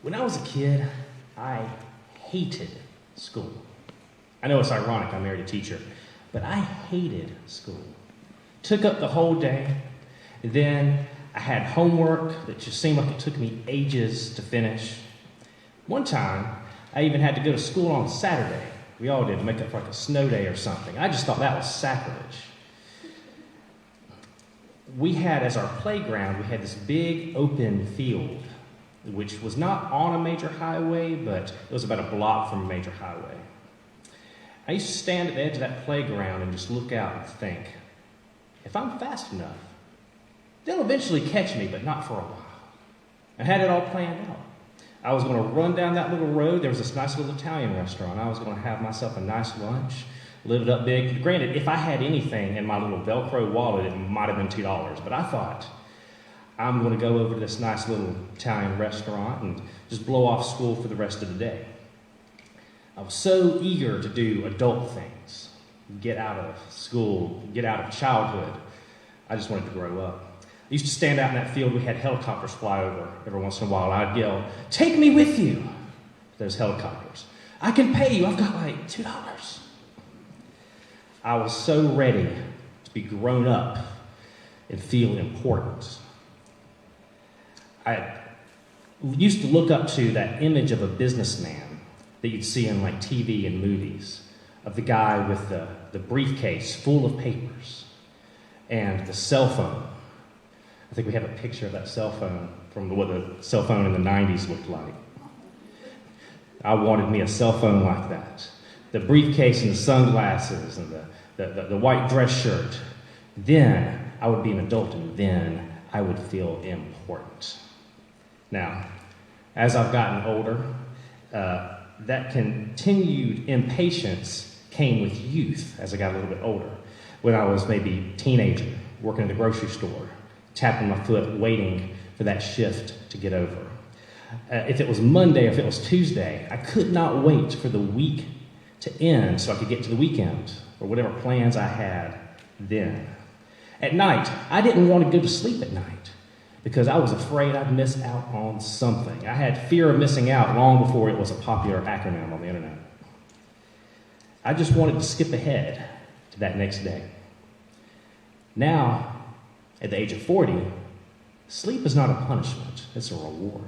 When I was a kid, I hated school. I know it's ironic, I married a teacher, but I hated school. Took up the whole day, and then I had homework that just seemed like it took me ages to finish. One time, I even had to go to school on Saturday. We all did, to make up for like a snow day or something. I just thought that was sacrilege. We had, as our playground, we had this big open field, which was not on a major highway, but it was about a block from a major highway. I used to stand at the edge of that playground and just look out and think, if I'm fast enough, they'll eventually catch me, but not for a while. I had it all planned out. I was going to run down that little road. There was this nice little Italian restaurant. I was going to have myself a nice lunch, live it up big. Granted, if I had anything in my little Velcro wallet, it might have been $2, but I thought, I'm going to go over to this nice little Italian restaurant and just blow off school for the rest of the day. I was so eager to do adult things, get out of school, get out of childhood. I just wanted to grow up. I used to stand out in that field. We had helicopters fly over every once in a while. I'd yell, "Take me with you!" Those helicopters. "I can pay you. I've got like $2. I was so ready to be grown up and feel important. I used to look up to that image of a businessman that you'd see in like TV and movies, of the guy with the briefcase full of papers and the cell phone. I think we have a picture of that cell phone from what the cell phone in the 90s looked like. I wanted me a cell phone like that. The briefcase and the sunglasses and the white dress shirt. Then I would be an adult, and then I would feel important. Now, as I've gotten older, that continued impatience came with youth as I got a little bit older. When I was maybe a teenager, working at the grocery store, tapping my foot, waiting for that shift to get over. If it was Monday, if it was Tuesday, I could not wait for the week to end so I could get to the weekend or whatever plans I had then. At night, I didn't want to go to sleep at night because I was afraid I'd miss out on something. I had fear of missing out long before it was a popular acronym on the internet. I just wanted to skip ahead to that next day. Now, at the age of 40, sleep is not a punishment, it's a reward.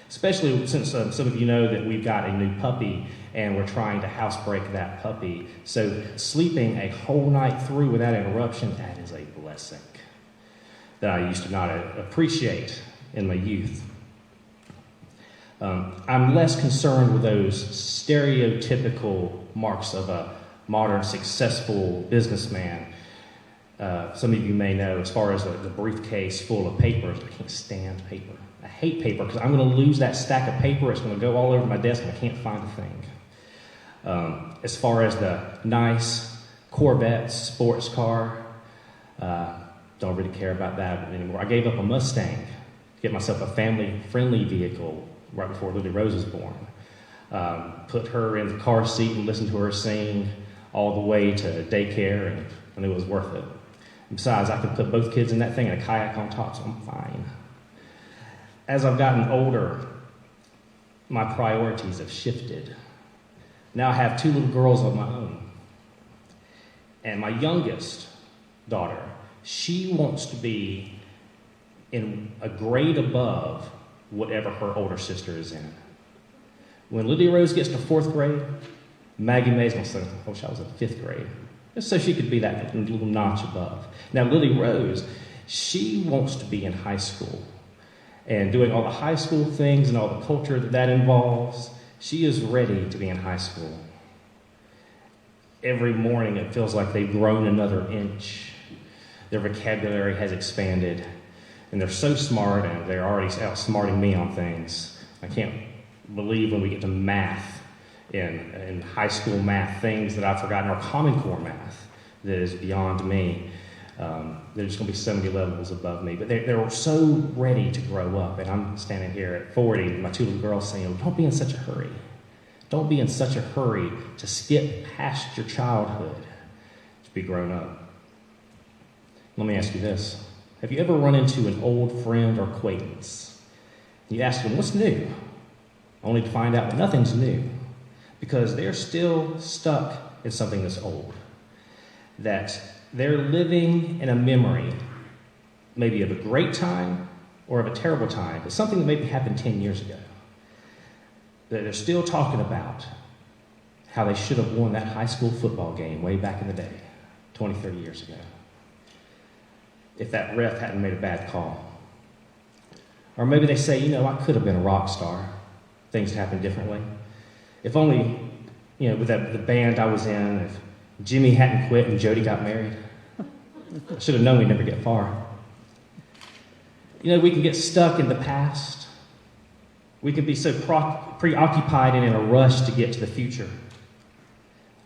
Especially since some of you know that we've got a new puppy and we're trying to housebreak that puppy. So sleeping a whole night through without interruption, that is a blessing that I used to not appreciate in my youth. I'm less concerned with those stereotypical marks of a modern successful businessman. Some of you may know, as far as the briefcase full of papers, I can't stand paper. I hate paper because I'm going to lose that stack of paper. It's going to go all over my desk and I can't find a thing. As far as the nice Corvette sports car, don't really care about that anymore. I gave up a Mustang to get myself a family-friendly vehicle right before Lily Rose was born. Put her in the car seat and listened to her sing all the way to daycare, and I knew it was worth it. Besides, I could put both kids in that thing and a kayak on top, so I'm fine. As I've gotten older, my priorities have shifted. Now I have 2 little girls of my own. And my youngest daughter, she wants to be in a grade above whatever her older sister is in. When Lydia Rose gets to 4th grade, Maggie May's going to say, I wish I was in 5th grade. Just so she could be that little notch above. Now, Lily Rose, she wants to be in high school and doing all the high school things and all the culture that involves. She is ready to be in high school. Every morning it feels like they've grown another inch. Their vocabulary has expanded, and they're so smart, and they're already outsmarting me on things. I can't believe when we get to math, in high school math, things that I've forgotten, or Common Core math that is beyond me. They're just going to be so many levels above me. But they're so ready to grow up. And I'm standing here at 40, and my 2 little girls saying, don't be in such a hurry. Don't be in such a hurry to skip past your childhood to be grown up. Let me ask you this. Have you ever run into an old friend or acquaintance You ask them, what's new? Only to find out that nothing's new, because they're still stuck in something that's old. That they're living in a memory, maybe of a great time or of a terrible time, but something that maybe happened 10 years ago. That they're still talking about how they should have won that high school football game way back in the day, 20, 30 years ago, if that ref hadn't made a bad call. Or maybe they say, I could have been a rock star. Things happened differently. If only, with the band I was in, if Jimmy hadn't quit and Jody got married, I should have known we'd never get far. We can get stuck in the past. We can be so preoccupied and in a rush to get to the future.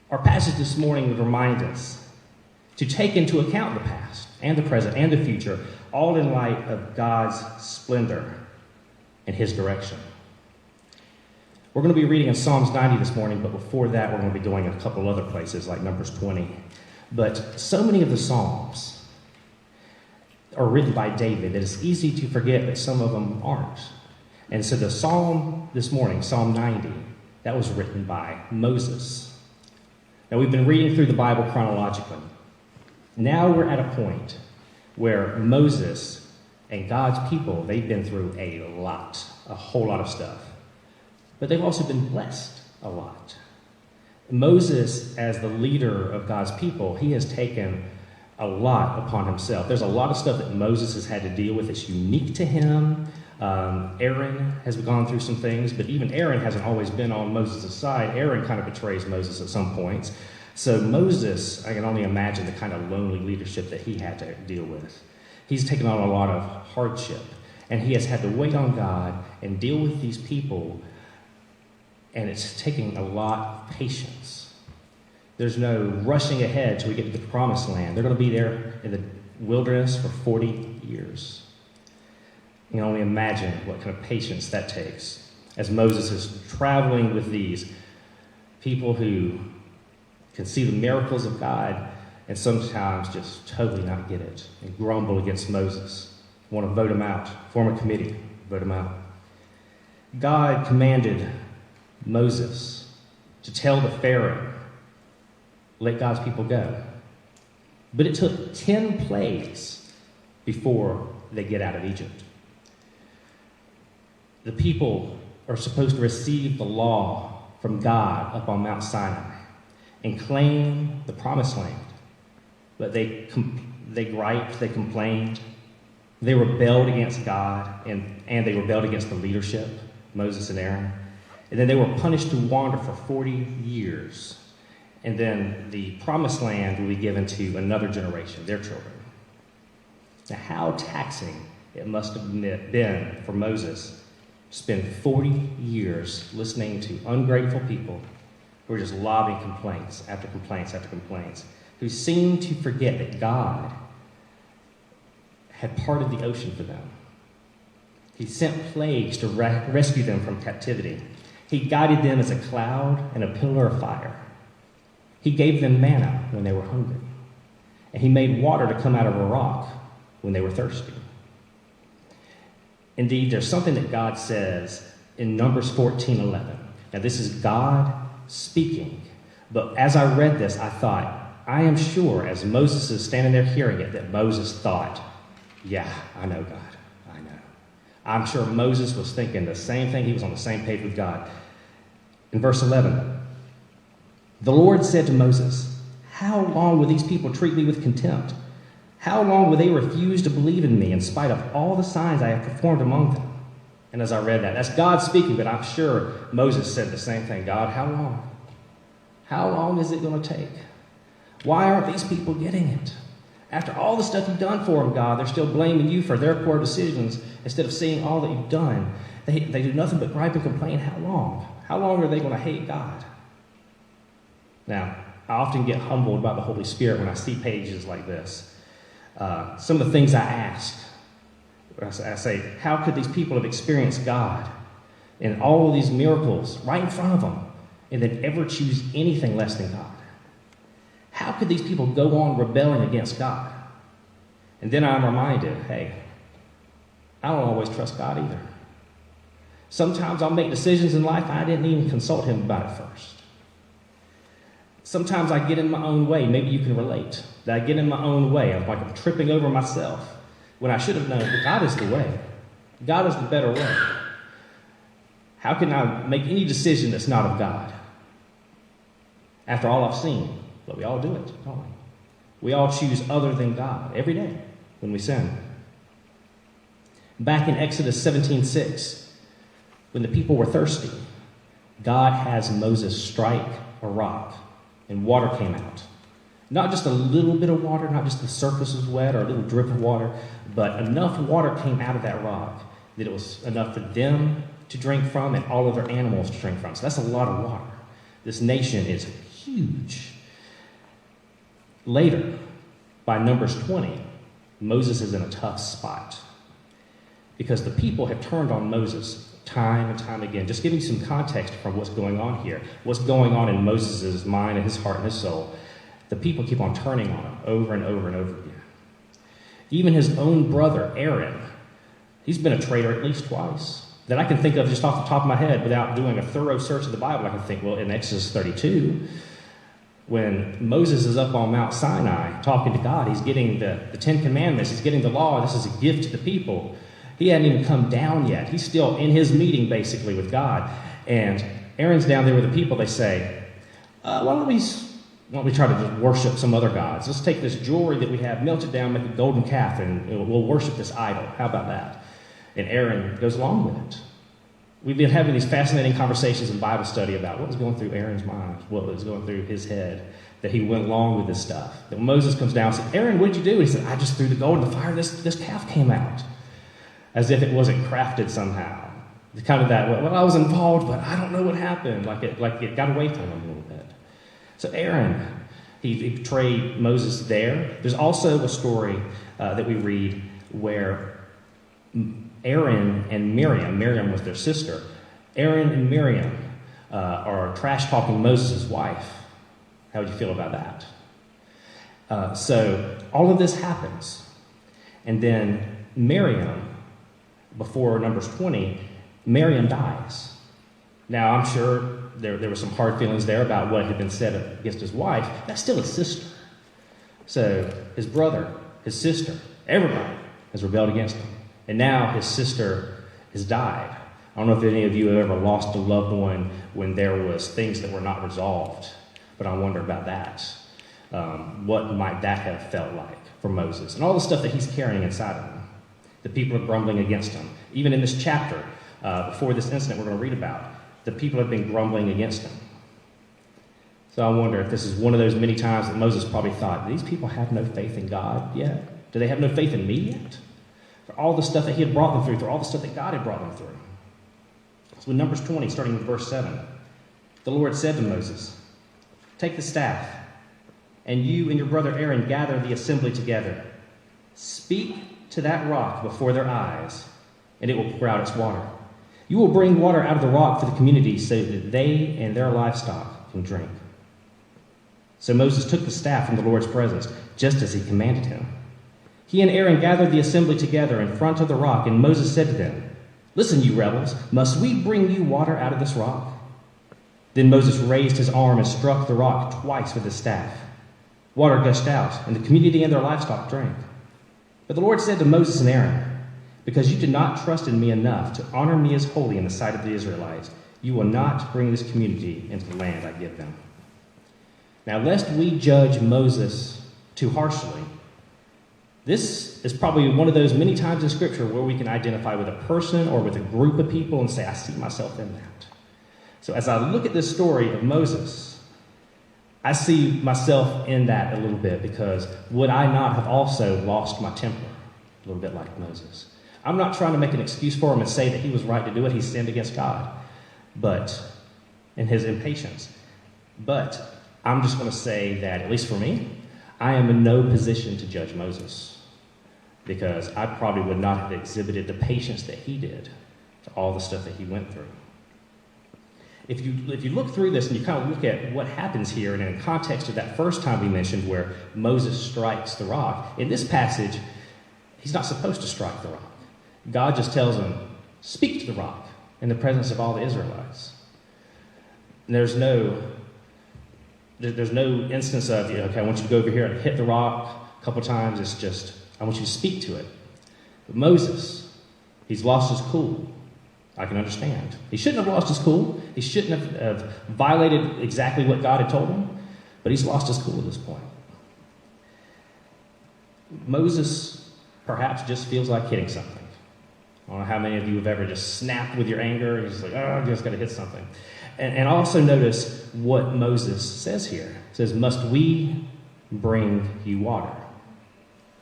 Our passage this morning would remind us to take into account the past and the present and the future, all in light of God's splendor and his direction. We're going to be reading in Psalms 90 this morning, but before that, we're going to be going a couple other places like Numbers 20. But so many of the Psalms are written by David that it's easy to forget that some of them aren't. And so the Psalm this morning, Psalm 90, that was written by Moses. Now, we've been reading through the Bible chronologically. Now we're at a point where Moses and God's people, they've been through a whole lot of stuff. But they've also been blessed a lot. Moses, as the leader of God's people, he has taken a lot upon himself. There's a lot of stuff that Moses has had to deal with that's unique to him. Aaron has gone through some things, but even Aaron hasn't always been on Moses' side. Aaron kind of betrays Moses at some points. So Moses, I can only imagine the kind of lonely leadership that he had to deal with. He's taken on a lot of hardship, and he has had to wait on God and deal with these people, and it's taking a lot of patience. There's no rushing ahead till we get to the promised land. They're going to be there in the wilderness for 40 years. You can only imagine what kind of patience that takes as Moses is traveling with these people who can see the miracles of God and sometimes just totally not get it and grumble against Moses, want to vote him out, form a committee, vote him out. God commanded Moses to tell the Pharaoh, let God's people go. But it took 10 plagues before they get out of Egypt. The people are supposed to receive the law from God up on Mount Sinai and claim the promised land. But they griped, they complained, they rebelled against God, and they rebelled against the leadership, Moses and Aaron. And then they were punished to wander for 40 years. And then the promised land will be given to another generation, their children. Now, how taxing it must have been for Moses to spend 40 years listening to ungrateful people who were just lobbing complaints after complaints after complaints, who seemed to forget that God had parted the ocean for them. He sent plagues to rescue them from captivity. He guided them as a cloud and a pillar of fire. He gave them manna when they were hungry. And he made water to come out of a rock when they were thirsty. Indeed, there's something that God says in Numbers 14:11. Now, this is God speaking. But as I read this, I thought, I am sure as Moses is standing there hearing it, that Moses thought, yeah, I know God. I know. I'm sure Moses was thinking the same thing. He was on the same page with God. In verse 11, the Lord said to Moses, how long will these people treat me with contempt? How long will they refuse to believe in me in spite of all the signs I have performed among them? And as I read that, that's God speaking, but I'm sure Moses said the same thing. God, how long? How long is it going to take? Why aren't these people getting it? After all the stuff you've done for them, God, they're still blaming you for their poor decisions instead of seeing all that you've done. They do nothing but gripe and complain. How long? How long are they going to hate God? Now, I often get humbled by the Holy Spirit when I see pages like this. Some of the things I ask, I say, how could these people have experienced God and all of these miracles right in front of them and then ever choose anything less than God? How could these people go on rebelling against God? And then I'm reminded, hey, I don't always trust God either. Sometimes I'll make decisions in life I didn't even consult him about it first. Sometimes I get in my own way. Maybe you can relate. That I get in my own way. I'm tripping over myself when I should have known that God is the way. God is the better way. How can I make any decision that's not of God? After all I've seen, but we all do it, don't we? We all choose other than God every day when we sin. Back in Exodus 17:6, when the people were thirsty, God has Moses strike a rock and water came out. Not just a little bit of water, not just the surface was wet or a little drip of water, but enough water came out of that rock that it was enough for them to drink from and all of their animals to drink from. So that's a lot of water. This nation is huge. Later, by Numbers 20, Moses is in a tough spot because the people have turned on Moses time and time again. Just giving some context from what's going on here, what's going on in Moses' mind and his heart and his soul. The people keep on turning on him over and over and over again. Even his own brother, Aaron, he's been a traitor at least twice. That I can think of just off the top of my head without doing a thorough search of the Bible. I can think, well, in Exodus 32, when Moses is up on Mount Sinai talking to God, he's getting the Ten Commandments, he's getting the law, this is a gift to the people. He hadn't even come down yet. He's still in his meeting, basically, with God. And Aaron's down there with the people. They say, why don't we try to just worship some other gods? Let's take this jewelry that we have, melt it down, make a golden calf, and we'll worship this idol. How about that? And Aaron goes along with it. We've been having these fascinating conversations in Bible study about what was going through Aaron's mind, what was going through his head, that he went along with this stuff. That when Moses comes down and says, Aaron, what did you do? And he said, I just threw the gold in the fire, this calf came out. As if it wasn't crafted somehow. Kind of that, well, I was involved, but I don't know what happened. Like it got away from him a little bit. So Aaron, he betrayed Moses there. There's also a story that we read where Aaron and Miriam was their sister. Aaron and Miriam are trash-talking Moses' wife. How would you feel about that? So all of this happens. And then Miriam, before Numbers 20, Miriam dies. Now, I'm sure there were some hard feelings there about what had been said against his wife. That's still his sister. So his brother, his sister, everybody has rebelled against him. And now his sister has died. I don't know if any of you have ever lost a loved one when there was things that were not resolved, but I wonder about that. What might that have felt like for Moses? And all the stuff that he's carrying inside of him. The people are grumbling against him. Even in this chapter, before this incident we're going to read about, the people have been grumbling against him. So I wonder if this is one of those many times that Moses probably thought, these people have no faith in God yet? Do they have no faith in me yet? For all the stuff that he had brought them through, for all the stuff that God had brought them through. So in Numbers 20, starting with verse 7, the Lord said to Moses, take the staff, and you and your brother Aaron gather the assembly together. Speak to that rock before their eyes, and it will pour out its water. You will bring water out of the rock for the community so that they and their livestock can drink. So Moses took the staff from the Lord's presence, just as he commanded him. He and Aaron gathered the assembly together in front of the rock, and Moses said to them, listen, you rebels, must we bring you water out of this rock? Then Moses raised his arm and struck the rock twice with his staff. Water gushed out, and the community and their livestock drank. But the Lord said to Moses and Aaron, because you did not trust in me enough to honor me as holy in the sight of the Israelites, you will not bring this community into the land I give them. Now, lest we judge Moses too harshly, this is probably one of those many times in Scripture where we can identify with a person or with a group of people and say, I see myself in that. So as I look at this story of Moses, I see myself in that a little bit, because would I not have also lost my temper a little bit like Moses? I'm not trying to make an excuse for him and say that he was right to do it. He sinned against God, but in his impatience. But I'm just going to say that, at least for me, I am in no position to judge Moses, because I probably would not have exhibited the patience that he did to all the stuff that he went through. If you look through this and you kind of look at what happens here, and in context of that first time we mentioned where Moses strikes the rock, in this passage, he's not supposed to strike the rock. God just tells him, speak to the rock. in the presence of all the Israelites. And there's no instance of, okay, I want you to go over here and hit the rock a couple times. It's just, I want you to speak to it. But Moses, he's lost his cool. I can understand. He shouldn't have lost his cool. He shouldn't have violated exactly what God had told him. But he's lost his cool at this point. Moses perhaps just feels like hitting something. I don't know how many of you have ever just snapped with your anger. You're just like, oh, I just got to hit something. And also notice what Moses says here. It says, must we bring you water?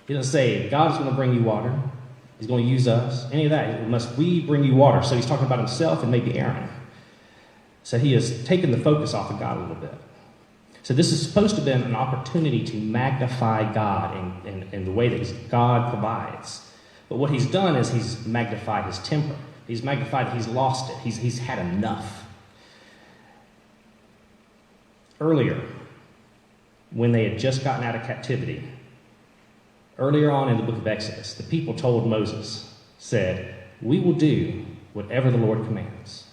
He doesn't say, God is going to bring you water. He's going to use us. Any of that. Must we bring you water? So he's talking about himself and maybe Aaron. So he has taken the focus off of God a little bit. So this is supposed to have been an opportunity to magnify God in the way that God provides. But what he's done is he's magnified his temper. He's magnified, he's lost it. He's had enough. Earlier, when they had just gotten out of captivity, earlier on in the book of Exodus, the people told Moses, said, we will do whatever the Lord commands.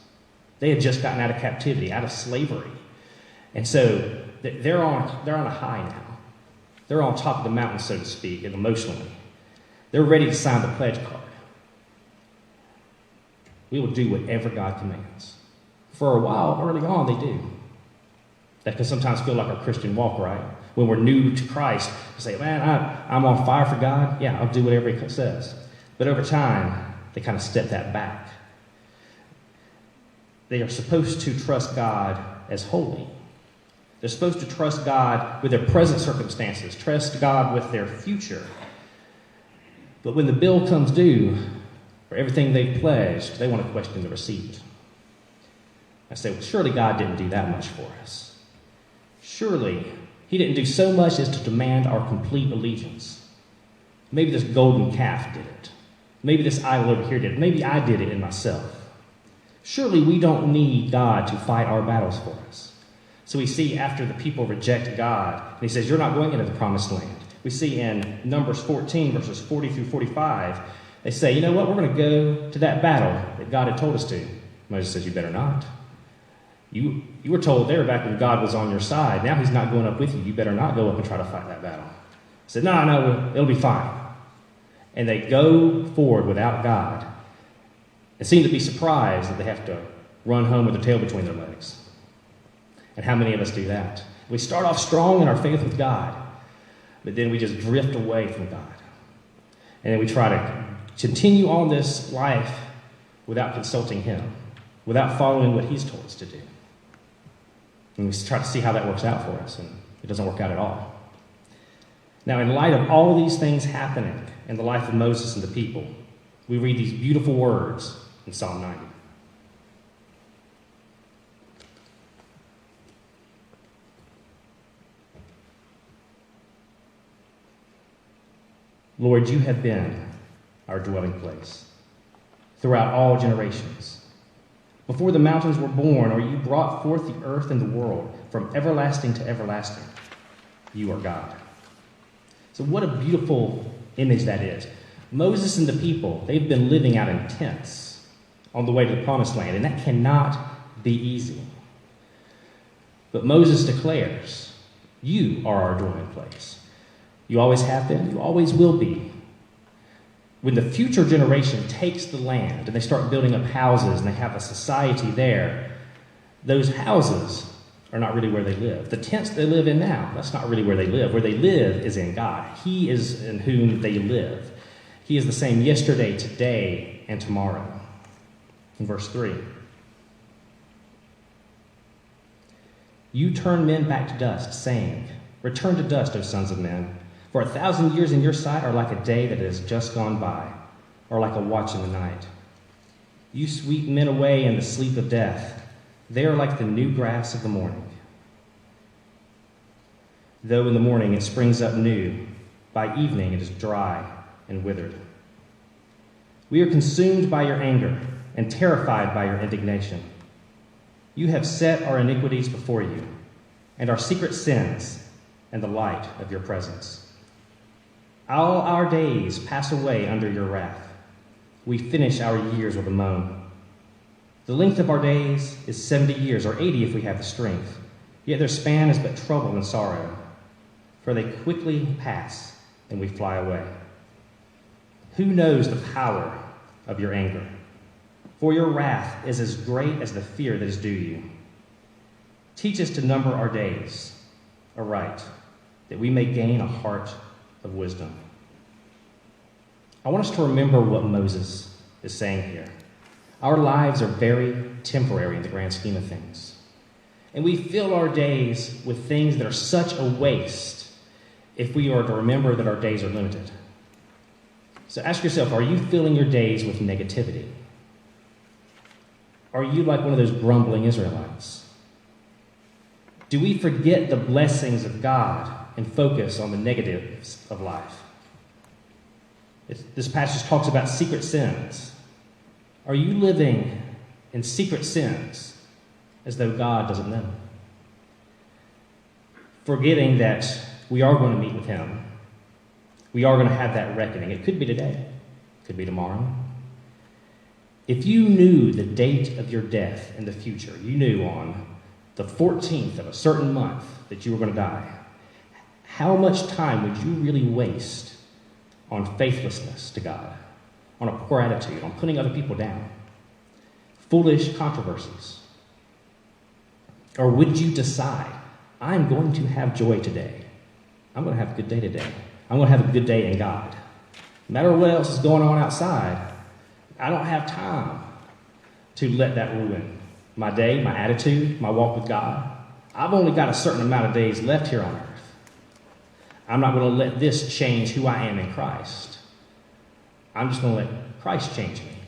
They had just gotten out of captivity, out of slavery. And so they're on a high now. They're on top of the mountain, so to speak, and emotionally. They're ready to sign the pledge card. We will do whatever God commands. For a while, early on, they do. That can sometimes feel like our Christian walk, right? When we're new to Christ, we say, man, I'm on fire for God. Yeah, I'll do whatever he says. But over time, they kind of step that back. They are supposed to trust God as holy. They're supposed to trust God with their present circumstances, trust God with their future. But when the bill comes due for everything they've pledged, they want to question the receipt. I say, well, surely God didn't do that much for us. Surely he didn't do so much as to demand our complete allegiance. Maybe this golden calf did it. Maybe this idol over here did it. Maybe I did it in myself. Surely we don't need God to fight our battles for us. So we see after the people reject God, and he says, you're not going into the promised land. We see in Numbers 14, verses 40 through 45, they say, you know what, we're going to go to that battle that God had told us to. Moses says, you better not. You were told there back when God was on your side. Now he's not going up with you. You better not go up and try to fight that battle. He said, no, it'll be fine. And they go forward without God and seem to be surprised that they have to run home with their tail between their legs. And how many of us do that? We start off strong in our faith with God, but then we just drift away from God. And then we try to continue on this life without consulting him, without following what he's told us to do. And we try to see how that works out for us, and it doesn't work out at all. Now, in light of all these things happening in the life of Moses and the people, we read these beautiful words in Psalm 90. Lord, you have been our dwelling place throughout all generations. Before the mountains were born, or you brought forth the earth and the world, from everlasting to everlasting, you are God. So what a beautiful image that is. Moses and the people, they've been living out in tents on the way to the promised land, and that cannot be easy. But Moses declares, you are our dwelling place. You always have been, you always will be. When the future generation takes the land and they start building up houses and they have a society there, those houses are not really where they live. The tents they live in now, that's not really where they live. Where they live is in God. He is in whom they live. He is the same yesterday, today, and tomorrow. In verse 3. You turn men back to dust, saying, return to dust, O sons of men. For 1,000 years in your sight are like a day that has just gone by, or like a watch in the night. You sweep men away in the sleep of death. They are like the new grass of the morning. Though in the morning it springs up new, by evening it is dry and withered. We are consumed by your anger and terrified by your indignation. You have set our iniquities before you, and our secret sins in the light of your presence. All our days pass away under your wrath. We finish our years with a moan. The length of our days is 70 years, or 80 if we have the strength. Yet their span is but trouble and sorrow, for they quickly pass and we fly away. Who knows the power of your anger? For your wrath is as great as the fear that is due you. Teach us to number our days aright, that we may gain a heart of wisdom. I want us to remember what Moses is saying here. Our lives are very temporary in the grand scheme of things. And we fill our days with things that are such a waste if we are to remember that our days are limited. So ask yourself, are you filling your days with negativity? Are you like one of those grumbling Israelites? Do we forget the blessings of God and focus on the negatives of life? This passage talks about secret sins. Are you living in secret sins as though God doesn't know? Forgetting that we are going to meet with him. We are going to have that reckoning. It could be today. It could be tomorrow. If you knew the date of your death in the future, you knew on the 14th of a certain month that you were going to die, how much time would you really waste on faithlessness to God, on a poor attitude, on putting other people down, foolish controversies? Or would you decide, I'm going to have joy today. I'm going to have a good day today. I'm going to have a good day in God. No matter what else is going on outside, I don't have time to let that ruin my day, my attitude, my walk with God. I've only got a certain amount of days left here on earth. I'm not going to let this change who I am in Christ. I'm just going to let Christ change me,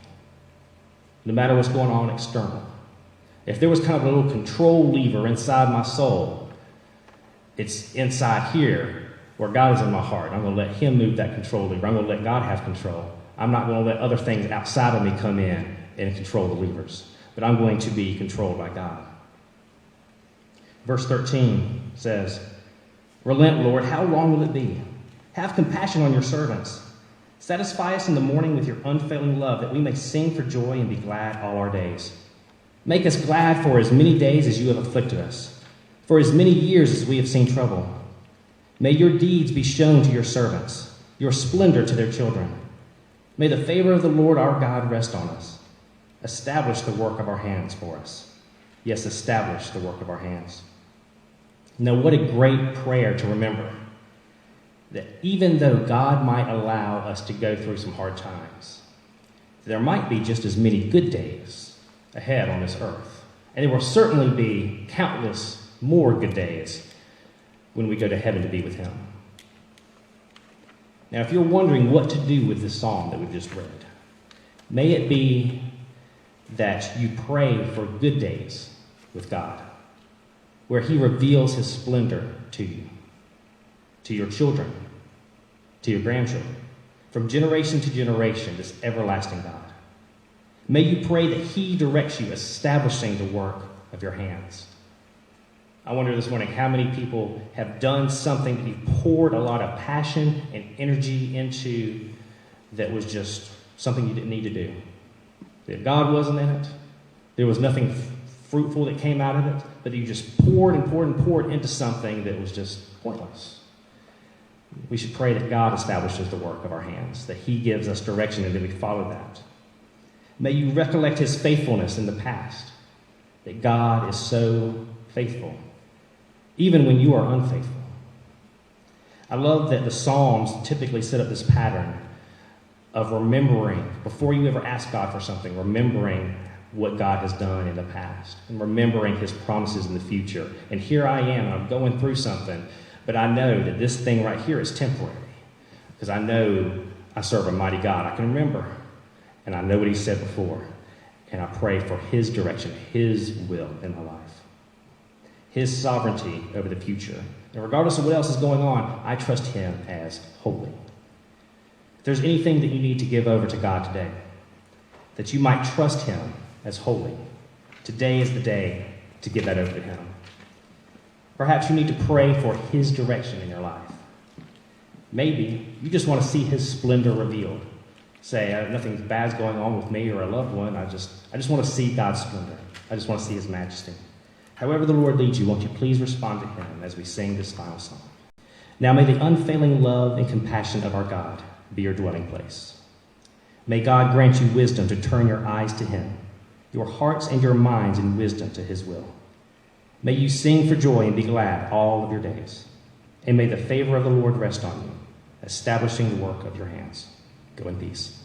no matter what's going on external. If there was kind of a little control lever inside my soul, it's inside here where God is in my heart. I'm going to let him move that control lever. I'm going to let God have control. I'm not going to let other things outside of me come in and control the levers, but I'm going to be controlled by God. Verse 13 says, Relent, Lord, how long will it be? Have compassion on your servants. Satisfy us in the morning with your unfailing love, that we may sing for joy and be glad all our days. Make us glad for as many days as you have afflicted us, for as many years as we have seen trouble. May your deeds be shown to your servants, your splendor to their children. May the favor of the Lord our God rest on us. Establish the work of our hands for us. Yes, establish the work of our hands. Now, what a great prayer to remember, that even though God might allow us to go through some hard times, there might be just as many good days ahead on this earth. And there will certainly be countless more good days when we go to heaven to be with him. Now, if you're wondering what to do with this psalm that we've just read, may it be that you pray for good days with God, where he reveals his splendor to you, to your children, to your grandchildren, from generation to generation, this everlasting God. May you pray that he directs you, establishing the work of your hands. I wonder this morning how many people have done something that you've poured a lot of passion and energy into that was just something you didn't need to do. That God wasn't in it. There was nothing fruitful that came out of it, but you just poured and poured and poured into something that was just pointless. We should pray that God establishes the work of our hands, that he gives us direction and that we follow that. May you recollect his faithfulness in the past, that God is so faithful, even when you are unfaithful. I love that the Psalms typically set up this pattern of remembering, before you ever ask God for something, remembering what God has done in the past and remembering his promises in the future. And here I am, I'm going through something, but I know that this thing right here is temporary because I know I serve a mighty God. I can remember, and I know what he said before, and I pray for his direction, his will in my life, his sovereignty over the future. And regardless of what else is going on, I trust him as holy. If there's anything that you need to give over to God today, that you might trust him as holy, today is the day to give that over to him. Perhaps you need to pray for his direction in your life. Maybe you just want to see his splendor revealed. Say, nothing bad's going on with me or a loved one. I just want to see God's splendor. I just want to see his majesty. However the Lord leads you, won't you please respond to him as we sing this final song. Now may the unfailing love and compassion of our God be your dwelling place. May God grant you wisdom to turn your eyes to him, your hearts and your minds in wisdom to his will. May you sing for joy and be glad all of your days. And may the favor of the Lord rest on you, establishing the work of your hands. Go in peace.